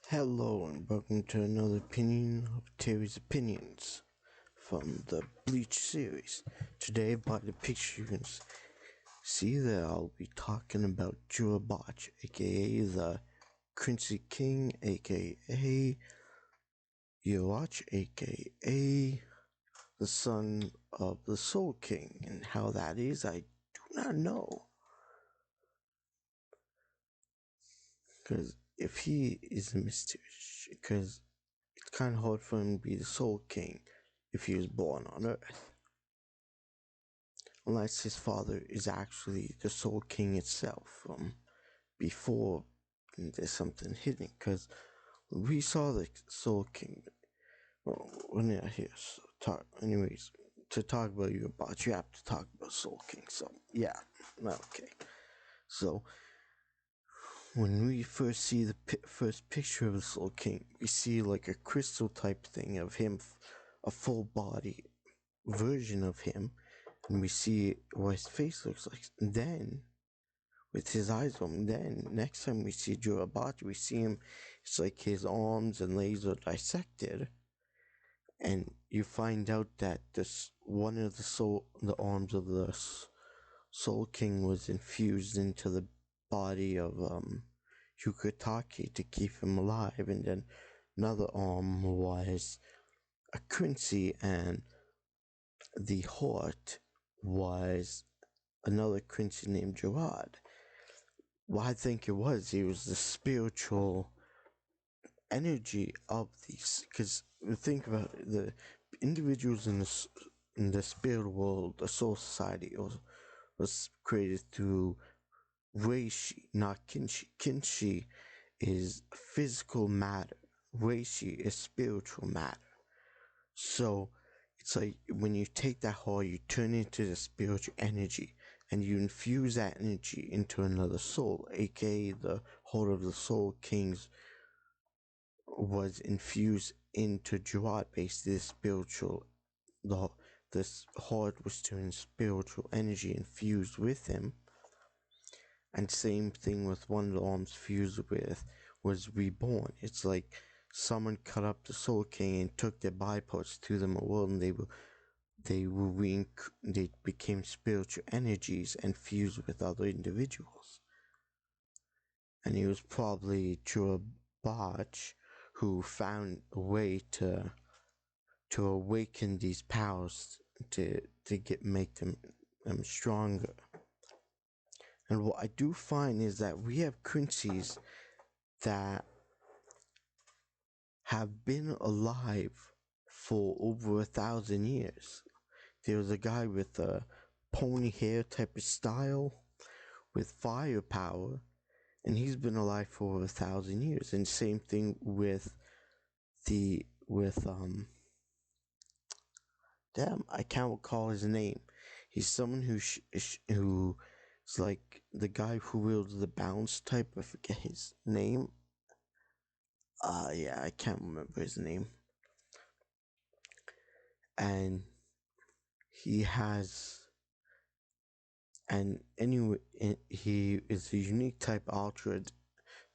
Hello and welcome to another opinion of Terry's Opinions from the Bleach series. Today, by the picture you can see there, I'll be talking about Jurabach, aka the Quincy King, aka Yoach, aka the son of the Soul King, and how that is, I do not know. Because if he is a mysterious, because it's kind of hard for him to be the Soul King if he was born on Earth. Unless his father is actually the Soul King itself from before there's something hidden. Because we saw the Soul King, well, we're not here, so anyways, to talk about you have to talk about Soul King, so yeah, okay. So, when we first see the first picture of the Soul King, we see like a crystal type thing of him, a full body version of him, and we see what his face looks like. And then, with his eyes open, then next time we see Jurabach, we see him, it's like his arms and legs are dissected, and you find out that this one of the arms of the Soul King was infused into the body of Yukatake to keep him alive, and then another arm was a Quincy, and the heart was another Quincy named Gerard. Well, I think it was. He was the spiritual energy of these. Because think about it, the individuals in the spirit world, the soul society, was created through Reishi, not Kinshi. Kinshi is physical matter. Reishi is spiritual matter. So it's like when you take that heart, you turn it into the spiritual energy, and you infuse that energy into another soul, aka the heart of the Soul Kings was infused into Gerard, basically the spiritual. This heart was turned spiritual energy infused with him, and same thing with one of the arms fused with was reborn. It's like someone cut up the Soul King and took their body parts to them world, and they became spiritual energies and fused with other individuals. And it was probably Jurabach who found a way to awaken these powers to make them stronger. And what I do find is that we have Quincy's that have been alive for over 1,000 years. There was a guy with a pony hair type of style with firepower, and he's been alive for over 1,000 years. And same thing with damn, I can't recall his name. He's someone who's like the guy who wields the bounce type. I forget his name. Yeah, I can't remember his name. And he has, and anyway, he is a unique type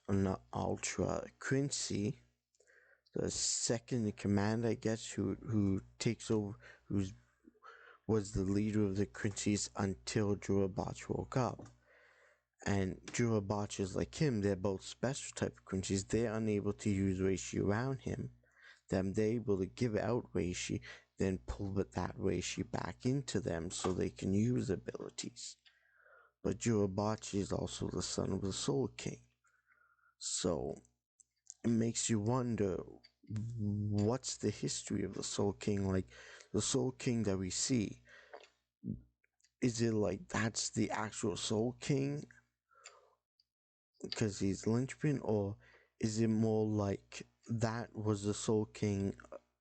not ultra Quincy, the second in command, I guess, who takes over, was the leader of the Quincy's until Jurabach woke up. And Jurabach is like him, they're both special type of Quincy's. They're unable to use Reishi around him. They're able to give out Reishi, then pull that Reishi back into them so they can use abilities. But Jurabach is also the son of the Soul King. So it makes you wonder, what's the history of the Soul King? Like, the Soul King that we see, is it like that's the actual Soul King because he's linchpin, or is it more like that was the Soul King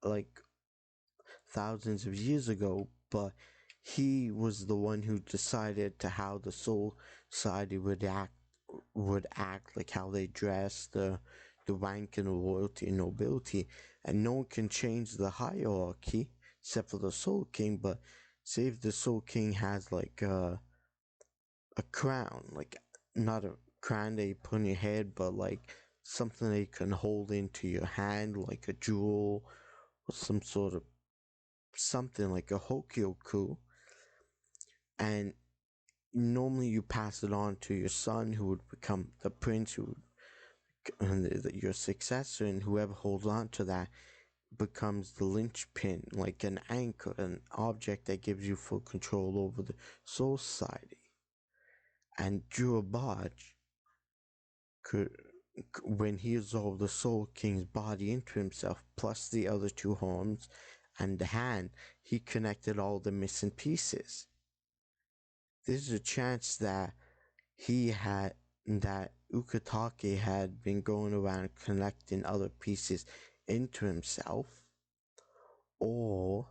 like thousands of years ago, but he was the one who decided to how the Soul Society would act, like how they dress, the rank and royalty and nobility, and no one can change the hierarchy except for the Soul King. But say if the Soul King has like a crown, like not a crown that you put on your head, but like something that you can hold into your hand like a jewel or some sort of something like a Hokyoku, and normally you pass it on to your son, who would become the prince, who your successor, and whoever holds on to that becomes the linchpin, like an anchor, an object that gives you full control over the Soul Society. And Jurabaj could, when he absorbed the Soul King's body into himself, plus the other two arms and the hand, he connected all the missing pieces. There's a chance that Ukitake had been going around collecting other pieces into himself, or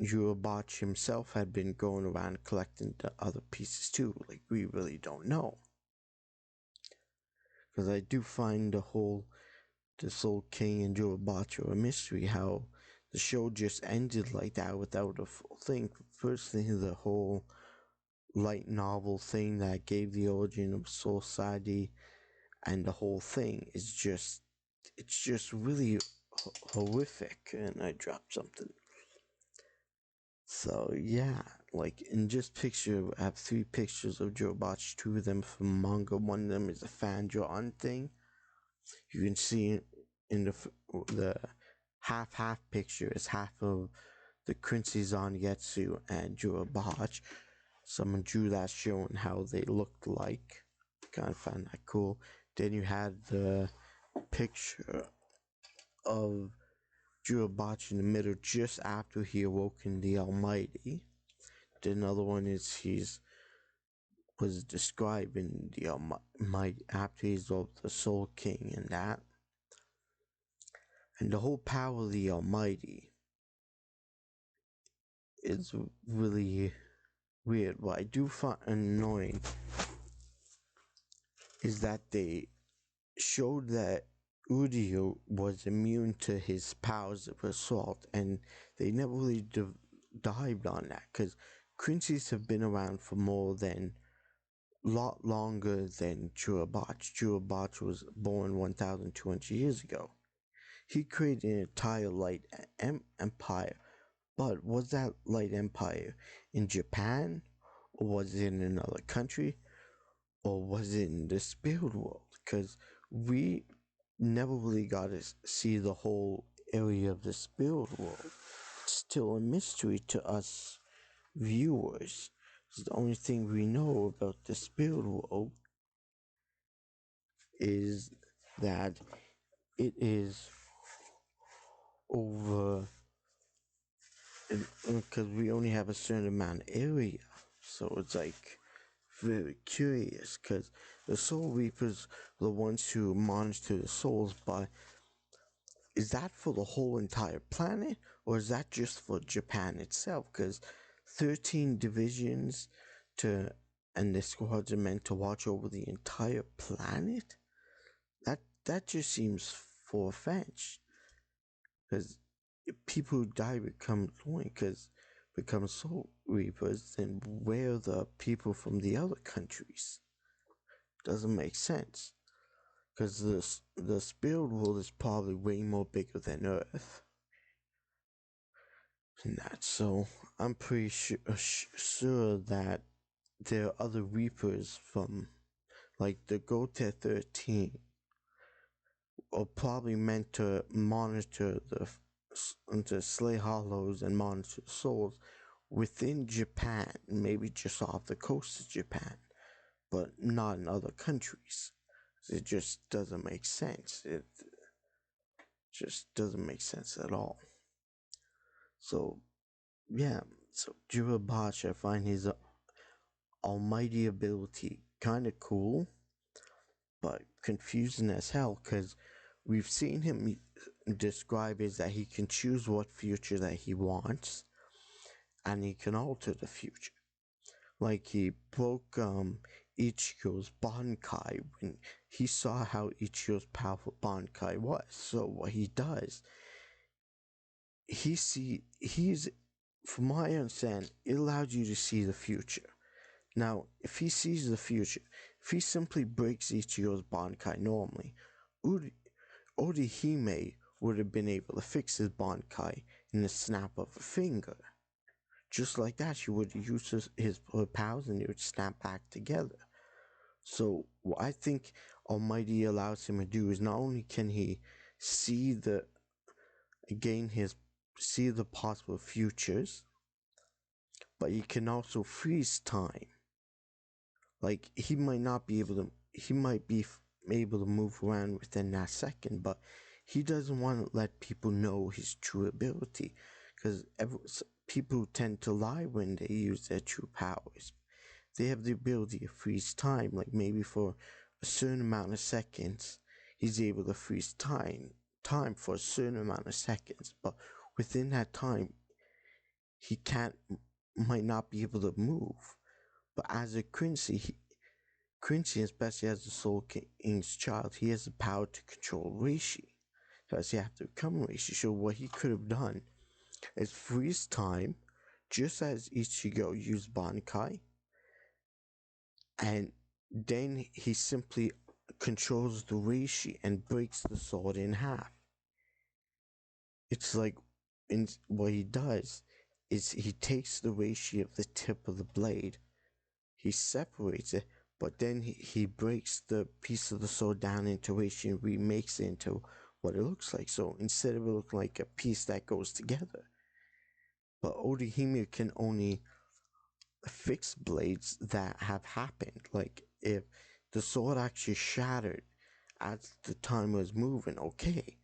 Jurabach himself had been going around collecting the other pieces too. Like, we really don't know. Because I do find the Soul King and Jurabach a mystery, how the show just ended like that without a full thing. First thing, the whole light novel thing that gave the origin of Soul Society, and the whole thing is just, it's just really horrific. And I dropped something. So yeah, like, in just picture, I have 3 pictures of Jurabach, 2 of them from manga. One of them is a fan drawn thing. You can see in the half picture is half of the Quincy Zangetsu and Jurabach. Someone drew that showing how they looked like. Kind of find that cool. Then you had the picture of Jurabach in the middle just after he awoken the Almighty. The another one is was describing the Almighty after he's of the Soul King and that. And the whole power of the Almighty is really weird. What I do find annoying is that they showed that Udio was immune to his powers of assault, and they never really dived on that, because Quincy's have been around for lot longer than Jurabach. Jurabach was born 1,200 years ago. He created an entire light empire, but was that light empire in Japan, or was it in another country, or was it in the spirit world? Because we never really got to see the whole area of the spirit world. It's still a mystery to us viewers. The only thing we know about the spirit world is that it is over, because we only have a certain amount of area. So it's like very curious, because the Soul Reapers are the ones who monitor the souls, but is that for the whole entire planet, or is that just for Japan itself? Because 13 divisions and the squads are meant to watch over the entire planet? That just seems far-fetched. Because if people who die become Soul Reapers, then where are the people from the other countries? Doesn't make sense. Because the spirit world is probably way more bigger than Earth. And that, so I'm pretty sure that there are other Reapers from, like, the Gote 13 are probably meant to monitor to slay hollows and monitor souls within Japan, maybe just off the coast of Japan, but not in other countries. It just doesn't make sense. It just doesn't make sense at all. So, yeah, so Jurabach, I find his almighty ability kind of cool, but confusing as hell, because we've seen him describe is that he can choose what future that he wants, and he can alter the future. Like, he broke Ichigo's Bankai when he saw how Ichigo's powerful Bankai was. So what he does, he's, from my understanding, it allows you to see the future. Now, if he sees the future, if he simply breaks Ichigo's Bankai normally, Orihime would have been able to fix his Bankai in the snap of a finger. Just like that, he would use his powers and they would snap back together. So what I think Almighty allows him to do is not only can he see the possible futures, but he can also freeze time. Like he might be able to move around within that second, but he doesn't want to let people know his true ability, because people tend to lie when they use their true powers. They have the ability to freeze time, like maybe for a certain amount of seconds, he's able to freeze time for a certain amount of seconds, but within that time, he might not be able to move. But as a Quincy, especially as the Soul King's child, he has the power to control Reishi. Thus, he has to become Reishi. So what he could have done is freeze time, just as Ichigo used Bankai, and then he simply controls the Reishi and breaks the sword in half. It's like, what he does is he takes the Reishi of the tip of the blade, he separates it, but then he breaks the piece of the sword down into Reishi and remakes it into what it looks like. So instead of it looking like a piece that goes together. But Orihime can only fix blades that have happened. Like if the sword actually shattered as the time was moving, okay.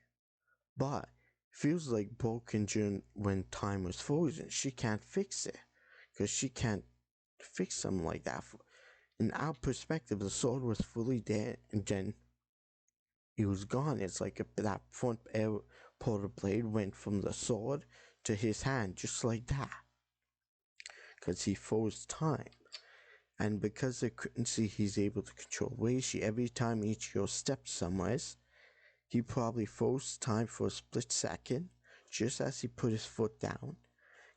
But feels like broken during when time was frozen. She can't fix it, because she can't fix something like that. In our perspective, the sword was fully dead, and then it was gone. It's like that front part of the blade went from the sword to his hand, just like that, because he froze time. And because of Quincy, he's able to control Reishi. Every time Ichigo steps somewhere, he probably froze time for a split second, just as he put his foot down.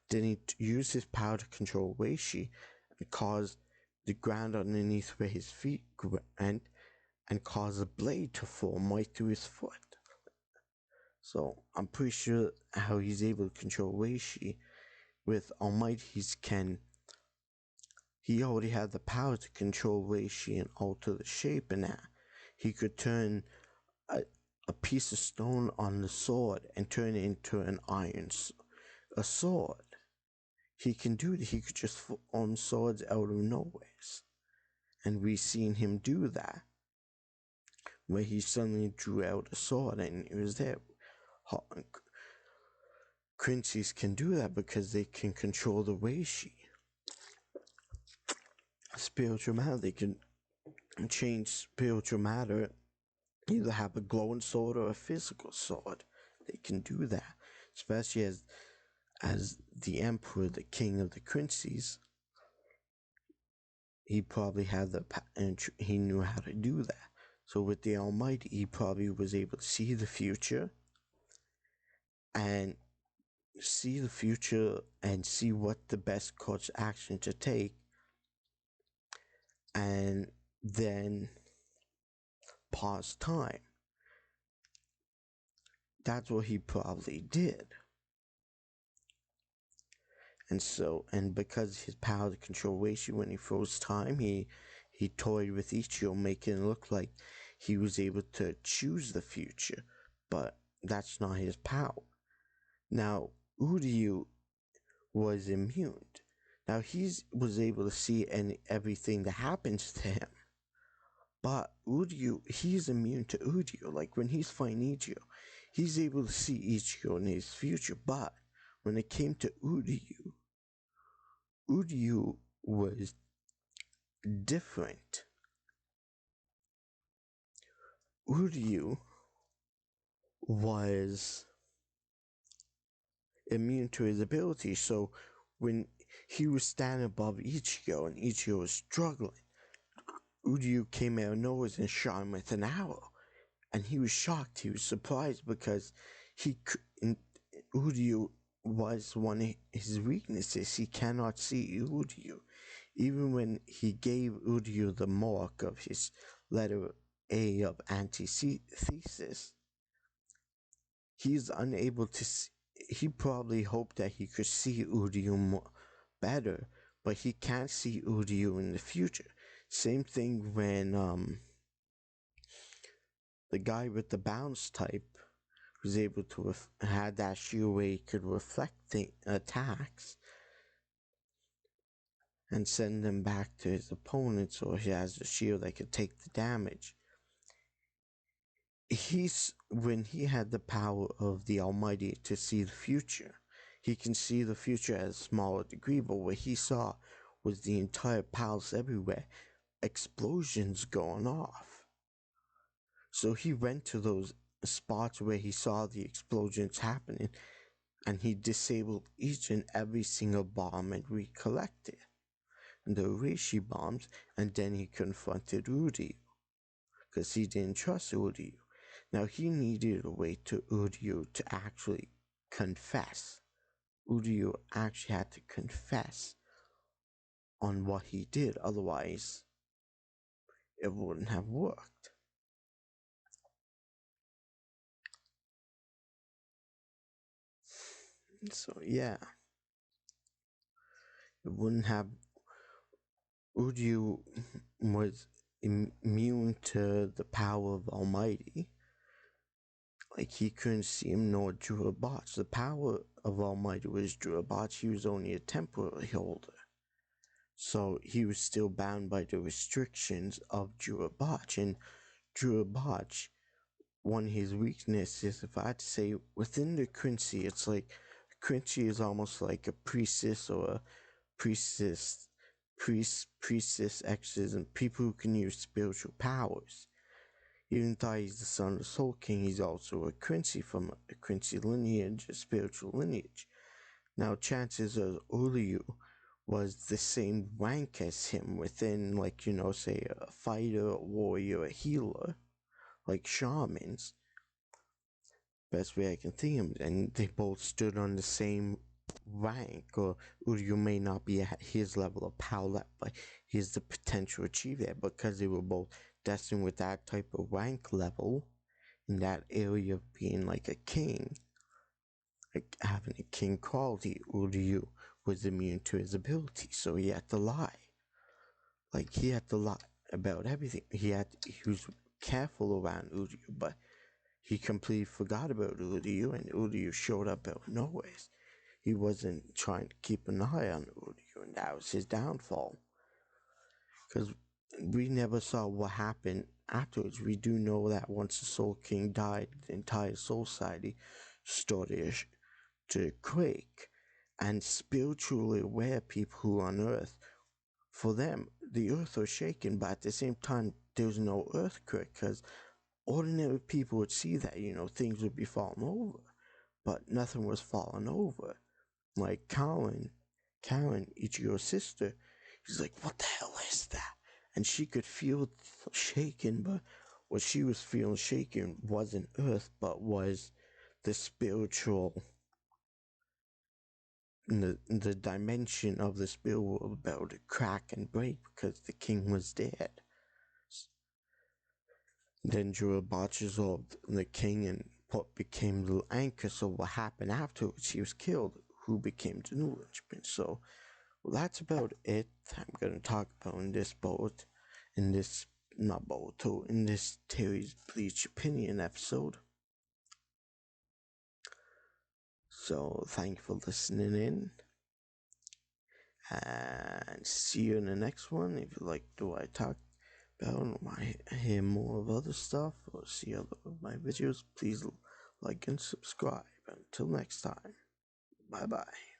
Then he used his power to control Reishi and cause the ground underneath where his feet went, and cause a blade to form right through his foot. So I'm pretty sure how he's able to control Reishi with Almighty's he already had the power to control Reishi and alter the shape, and that he could turn a piece of stone on the sword and turn it into a sword. He can do that. He could just form swords out of nowhere. And we seen him do that, where he suddenly drew out a sword and it was there. Quincy's can do that because they can control the Reishi. Spiritual matter, they can change spiritual matter, either have a glowing sword or a physical sword. They can do that, especially as the emperor, the king of the Quincy's. He probably had and he knew how to do that. So with the Almighty, he probably was able to see the future and see what the best course action to take, and then pause time. That's what he probably did. And because his power to control Reishi, when he froze time, he toyed with Ichigo, making it look like he was able to choose the future, but that's not his power. Now, Uryu was immune. Now, he was able to see everything that happens to him, but Uryu, he's immune to Uryu. Like when he's fighting Ichigo, he's able to see Ichigo in his future, but when it came to Uryu was different. Uryu was immune to his ability, so when he was standing above Ichigo and Ichigo was struggling, Uryu came out of nowhere and shot him with an arrow, and he was shocked. He was surprised because Uryu was one of his weaknesses. He cannot see Uryu. Even when he gave Uryu the mark of his letter A of antithesis, he's unable to see. He probably hoped that he could see Uryu better, but he can't see Uryu in the future. Same thing when the guy with the bounce type was able to had that shield where he could reflect attacks and send them back to his opponents, or he has a shield that could take the damage. When he had the power of the Almighty to see the future, he can see the future at a smaller degree, but what he saw was the entire palace everywhere, explosions going off. So he went to those spots where he saw the explosions happening, and he disabled each and every single bomb and recollected the Reishi bombs, and then he confronted Uryu, because he didn't trust Uryu. Now he needed a way to Uryu to actually confess. Uryu actually had to confess on what he did, otherwise it wouldn't have worked. So yeah, it wouldn't have. Uryu was immune to the power of Almighty. Like, he couldn't see him nor Jurabach. The power of Almighty was Jurabach. He was only a temporary holder. So he was still bound by the restrictions of Jurabach. And Jurabach, one of his weaknesses, if I had to say, within the Quincy, it's like Quincy is almost like a priestess or a priestess, exorcism, people who can use spiritual powers. Even though he's the son of the Soul King, he's also a Quincy from a Quincy lineage, a spiritual lineage. Now, chances are Uryu was the same rank as him within, like, say a fighter, a warrior, a healer, like shamans. Best way I can think of it. And they both stood on the same rank, or Uryu may not be at his level of power, but he has the potential to achieve that, because they were both destined with that type of rank level in that area of being like a king, like having a king quality. Uryu was immune to his ability, so he had to lie. Like, he had to lie about everything. He was careful around Uryu, but he completely forgot about Uryu, and Uryu showed up out of nowhere. He wasn't trying to keep an eye on Uryu, and that was his downfall. Because we never saw what happened afterwards. We do know that once the Soul King died, the entire Soul Society started to quake. And spiritually aware people who are on Earth, for them, the Earth was shaken, but at the same time, there was no earthquake, because ordinary people would see that, things would be falling over, but nothing was falling over. Like Karen, Ichigo's sister, she's like, what the hell is that? And she could feel shaking, but what she was feeling shaking wasn't Earth, but was the spiritual, the dimension of the spirit world about to crack and break, because the king was dead. Then Jurabach resolved the king, and what became the anchor. So what happened afterwards? He was killed. Who became the new linchpin? So, well, that's about it. I'm gonna talk about in this Terry's Bleach opinion episode. So thank you for listening in, and see you in the next one. If you like what I talk about, or hear more of other stuff, or see other of my videos, please like and subscribe. Until next time, bye bye.